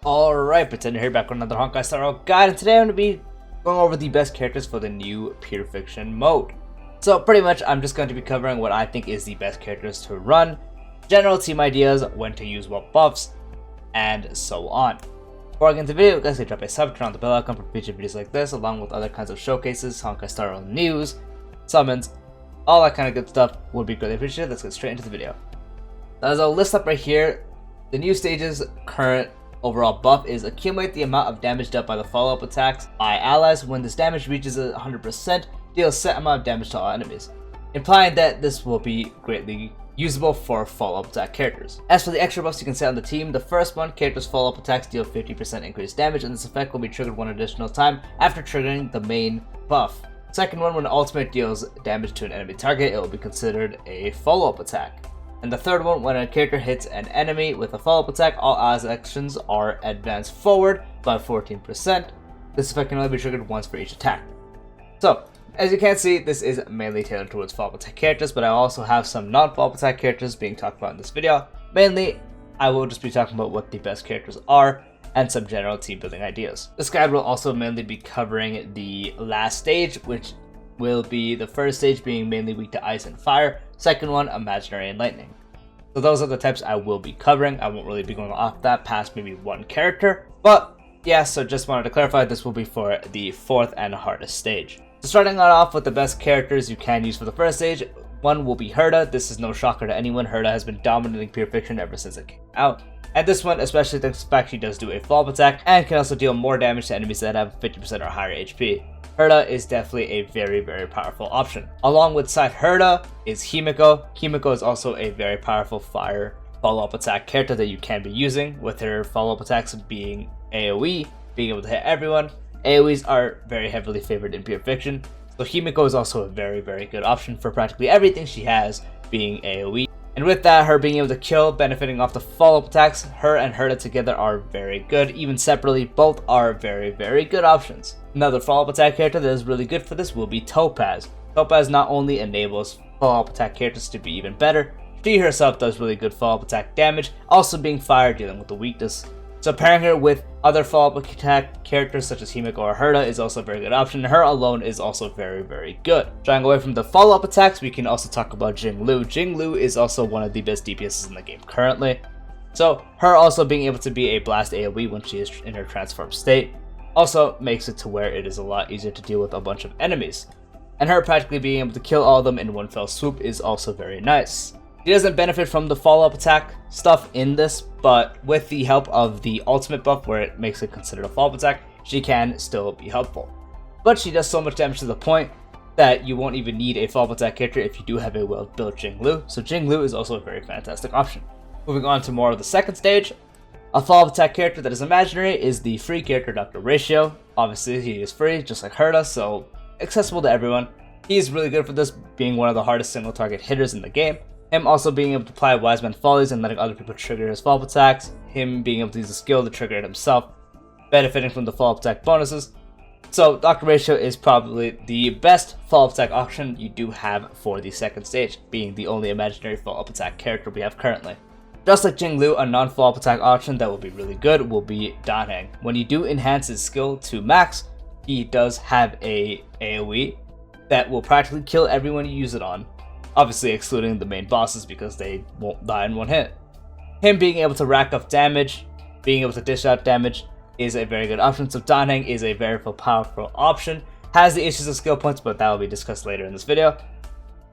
Alright, Pretender here, back with another Honkai style guide, and today I'm going to be going over the best characters for the new Pure Fiction mode. So pretty much I'm just going to be covering what I think is the best characters to run, general team ideas, when to use what buffs, and so on. Before I get into the video, guys, drop a sub, turn on the bell icon for future videos like this, along with other kinds of showcases, Honkai style news, summons, all that kind of good stuff would be greatly appreciated. Let's get straight into the video. As I'll list up right here, the new stage's current overall buff is accumulate the amount of damage dealt by the follow-up attacks by allies. When this damage reaches 100%, deal a set amount of damage to all enemies, implying that this will be greatly usable for follow-up attack characters. As for the extra buffs you can set on the team, the first one, characters' follow-up attacks deal 50% increased damage, and this effect will be triggered one additional time after triggering the main buff. Second one, when ultimate deals damage to an enemy target, it will be considered a follow-up attack. And the third one, when a character hits an enemy with a follow-up attack, all allies' actions are advanced forward by 14%. This effect can only be triggered once for each attack. So, as you can see, this is mainly tailored towards follow-up attack characters, but I also have some non-follow-up attack characters being talked about in this video. Mainly, I will just be talking about what the best characters are, and some general team building ideas. This guide will also mainly be covering the last stage, which will be the first stage being mainly weak to ice and fire, second one imaginary and lightning. So those are the types I will be covering. I won't really be going off that past maybe one character, but yeah, so just wanted to clarify this will be for the fourth and hardest stage. So starting off with the best characters you can use for the first stage, one will be Herta. This is no shocker to anyone. Herta has been dominating Pure Fiction ever since it came out. And this one, especially the fact she does do a follow-up attack and can also deal more damage to enemies that have 50% or higher HP. Herta is definitely a very powerful option. Along with side Herta is Himiko. Himiko is also a very powerful fire follow-up attack character that you can be using, with her follow-up attacks being AoE, being able to hit everyone. AoEs are very heavily favored in Pure Fiction, so Himiko is also a very good option for practically everything she has being AoE. And with that, her being able to kill, benefiting off the follow-up attacks, her and Herta together are very good. Even separately, both are very good options. Another follow-up attack character that is really good for this will be Topaz. Topaz not only enables follow-up attack characters to be even better, she herself does really good follow-up attack damage, also being fire, dealing with the weakness. So pairing her with other follow-up attack characters such as Himiko or Herta is also a very good option. Her alone is also very good. Trying away from the follow-up attacks, we can also talk about Jinglu. Jinglu is also one of the best DPSs in the game currently. So her also being able to be a blast AoE when she is in her transformed state also makes it to where it is a lot easier to deal with a bunch of enemies. And her practically being able to kill all of them in one fell swoop is also very nice. She doesn't benefit from the follow-up attack stuff in this, but with the help of the ultimate buff where it makes it considered a follow-up attack, she can still be helpful. But she does so much damage to the point that you won't even need a follow-up attack character if you do have a well-built Jinglu, so Jinglu is also a very fantastic option. Moving on to more of the second stage, a follow-up attack character that is imaginary is the free character Dr. Ratio. Obviously he is free, just like Herta, so accessible to everyone. He is really good for this, being one of the hardest single target hitters in the game. Him also being able to apply Wise Man Follies and letting other people trigger his follow-up attacks. Him being able to use a skill to trigger it himself, benefiting from the follow-up attack bonuses. So Dr. Ratio is probably the best follow-up attack option you do have for the second stage, being the only imaginary follow-up attack character we have currently. Just like Jinglu, a non-follow-up attack option that will be really good will be Danheng. When you do enhance his skill to max, he does have a AoE that will practically kill everyone you use it on. Obviously excluding the main bosses because they won't die in one hit. Him being able to rack up damage, being able to dish out damage is a very good option. So Danheng is a very powerful option. Has the issues of skill points, but that will be discussed later in this video.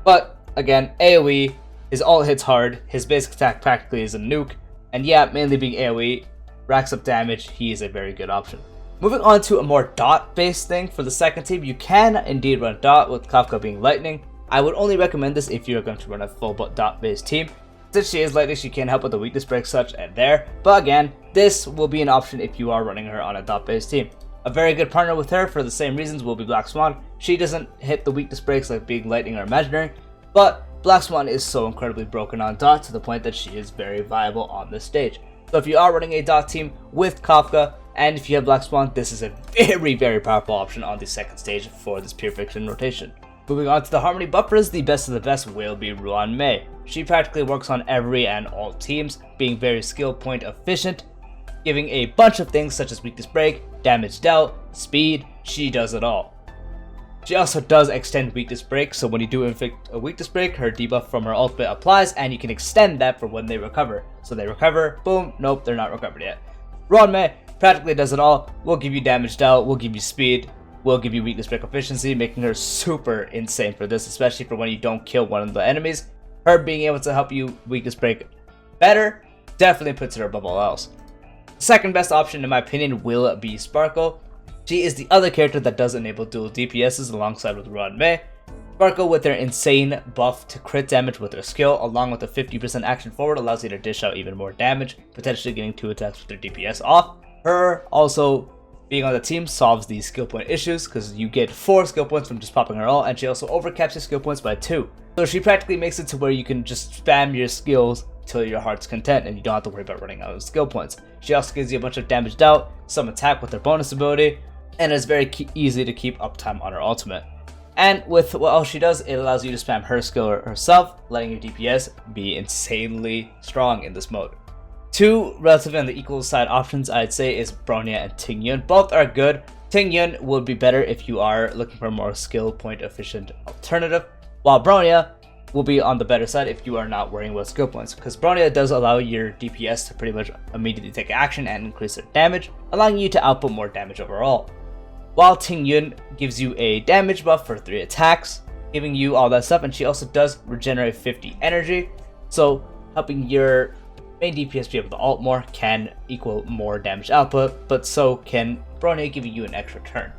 But again, AoE, his ult hits hard, his basic attack practically is a nuke, and yeah, mainly being AoE, racks up damage, he is a very good option. Moving on to a more dot based thing for the second team, you can indeed run dot with Kafka being lightning. I would only recommend this if you're going to run a full dot-based team. Since she is lightning, she can help with the weakness break such and there, but again, this will be an option if you are running her on a dot-based team. A very good partner with her for the same reasons will be Black Swan. She doesn't hit the weakness breaks like being lightning or imaginary, but Black Swan is so incredibly broken on dot to the point that she is very viable on this stage. So if you are running a dot team with Kafka, and if you have Black Swan, this is a very powerful option on the second stage for this Pure Fiction rotation. Moving on to the Harmony buffers, the best of the best will be Ruan Mei. She practically works on every and all teams, being very skill point efficient, giving a bunch of things such as weakness break, damage dealt, speed. She does it all. She also does extend weakness break, so when you do inflict a weakness break, her debuff from her ultimate applies, and you can extend that for when they recover. So they recover, boom, nope, they're not recovered yet. Ruanmei practically does it all. We'll give you damage dealt, we'll give you speed, we'll give you weakness break efficiency, making her super insane for this, especially for when you don't kill one of the enemies. Her being able to help you weakness break better definitely puts her above all else. The second best option in my opinion will be Sparkle. She is the other character that does enable dual DPSs alongside with Ruanmei. Sparkle, with their insane buff to crit damage with her skill, along with a 50% action forward, allows you to dish out even more damage, potentially getting 2 attacks with their DPS off. Her also being on the team solves these skill point issues, because you get 4 skill points from just popping her ult, and she also overcaps your skill points by 2. So she practically makes it to where you can just spam your skills till your heart's content, and you don't have to worry about running out of skill points. She also gives you a bunch of damage dealt, some attack with her bonus ability, and it's very easy to keep uptime on her ultimate. And with what else she does, it allows you to spam her skill herself, letting your DPS be insanely strong in this mode. 2 relatively on the equal side options I'd say is Bronya and Tingyun. Both are good. Tingyun would be better if you are looking for a more skill point efficient alternative, while Bronya will be on the better side if you are not worrying about skill points, because Bronya does allow your DPS to pretty much immediately take action and increase their damage, allowing you to output more damage overall. While Tingyun gives you a damage buff for 3 attacks, giving you all that stuff, and she also does regenerate 50 energy, so helping your main DPS be able to ult more can equal more damage output, but so can Bronya, giving you an extra turn.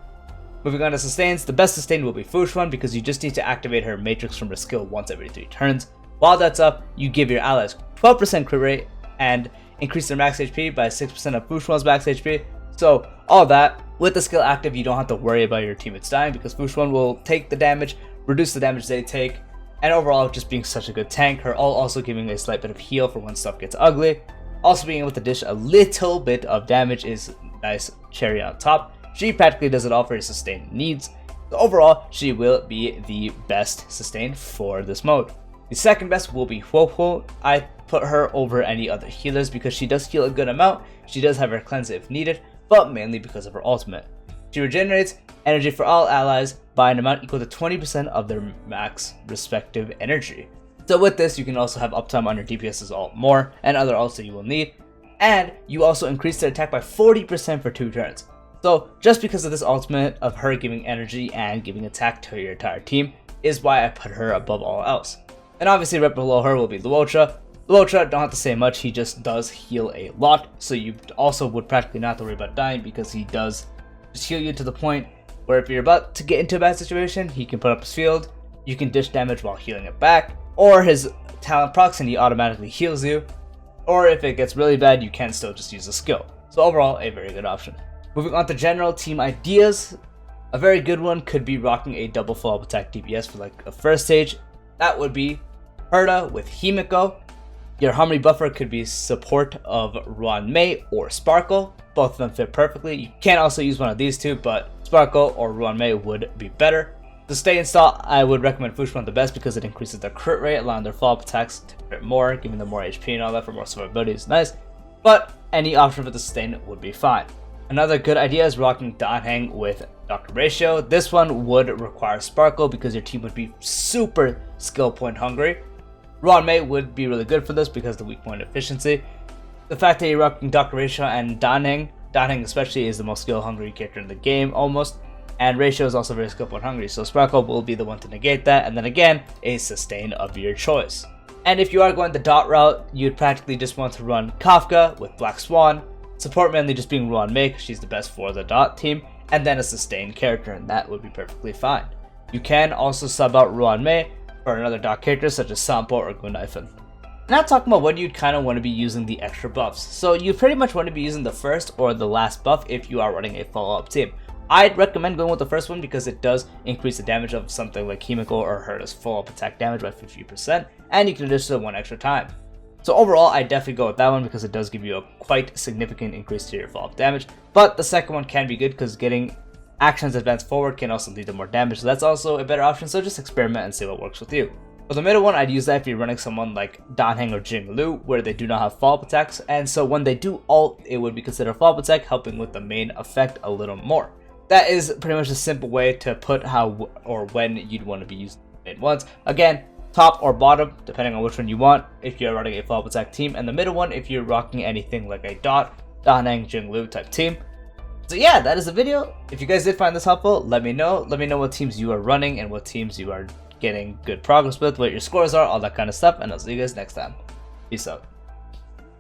Moving on to sustains, the best sustain will be Fushuan, because you just need to activate her matrix from her skill once every 3 turns. While that's up, you give your allies 12% crit rate and increase their max HP by 6% of Fushuan's max HP, so all that. With the skill active, you don't have to worry about your teammates dying, because Fushuan will take the damage, reduce the damage they take, and overall just being such a good tank. Her ult also giving a slight bit of heal for when stuff gets ugly. Also being able to dish a little bit of damage is nice cherry on top. She practically does it all for your sustain needs. So overall, she will be the best sustain for this mode. The second best will be Huohuo. I put her over any other healers because she does heal a good amount. She does have her cleanse if needed, but mainly because of her ultimate. She regenerates energy for all allies by an amount equal to 20% of their max respective energy. So with this, you can also have uptime on your DPS's ult more and other ults that you will need, and you also increase their attack by 40% for 2 turns. So just because of this ultimate of her giving energy and giving attack to your entire team is why I put her above all else. And obviously right below her will be Luocha. Luocha, don't have to say much, he just does heal a lot, so you also would practically not have to worry about dying, because he does just heal you to the point where if you're about to get into a bad situation, he can put up his field, you can dish damage while healing it back, or his talent procs and he automatically heals you, or if it gets really bad, you can still just use a skill. So overall, a very good option. Moving on to general team ideas, a very good one could be rocking a double follow-up attack DPS for like a first stage. That would be Herta with Himiko. Your Harmony buffer could be support of Ruanmei or Sparkle. Both of them fit perfectly. You can also use one of these two, but Sparkle or Ruanmei would be better. To stay in stall, I would recommend Fushuan the best because it increases their crit rate, allowing their follow-up attacks to crit more, giving them more HP and all that for more survivability is nice. But any option for the sustain would be fine. Another good idea is rocking Danheng with Dr. Ratio. This one would require Sparkle because your team would be super skill point hungry. Ruanmei would be really good for this because of the weak point efficiency. The fact that you're rocking Dr. Ratio and Danheng especially is the most skill hungry character in the game almost, and Ratio is also very skill point hungry, so Sparkle will be the one to negate that, and then again, a sustain of your choice. And if you are going the dot route, you'd practically just want to run Kafka with Black Swan, support mainly just being Ruanmei because she's the best for the dot team, and then a sustained character, and that would be perfectly fine. You can also sub out Ruanmei for another dot character such as Sampo or Gunaifen. Now talking about when you'd kind of want to be using the extra buffs. So you pretty much want to be using the first or the last buff if you are running a follow-up team. I'd recommend going with the first one because it does increase the damage of something like Himiko or Herta's follow-up attack damage by 50%, and you can just do it 1 extra time. So overall, I definitely go with that one because it does give you a quite significant increase to your follow-up damage, but the second one can be good because getting actions advanced forward can also lead to more damage, so that's also a better option, so just experiment and see what works with you. For the middle one, I'd use that if you're running someone like Danheng or Jinglu, where they do not have follow-up attacks, and so when they do ult, it would be considered follow-up attack, helping with the main effect a little more. That is pretty much a simple way to put how or when you'd want to be using the main ones. Again, top or bottom, depending on which one you want, if you're running a follow-up attack team, and the middle one if you're rocking anything like a Danheng, Jinglu type team. So yeah, that is the video. If you guys did find this helpful, let me know. Let me know what teams you are running and what teams you are getting good progress with, what your scores are, all that kind of stuff, and I'll see you guys next time. Peace out.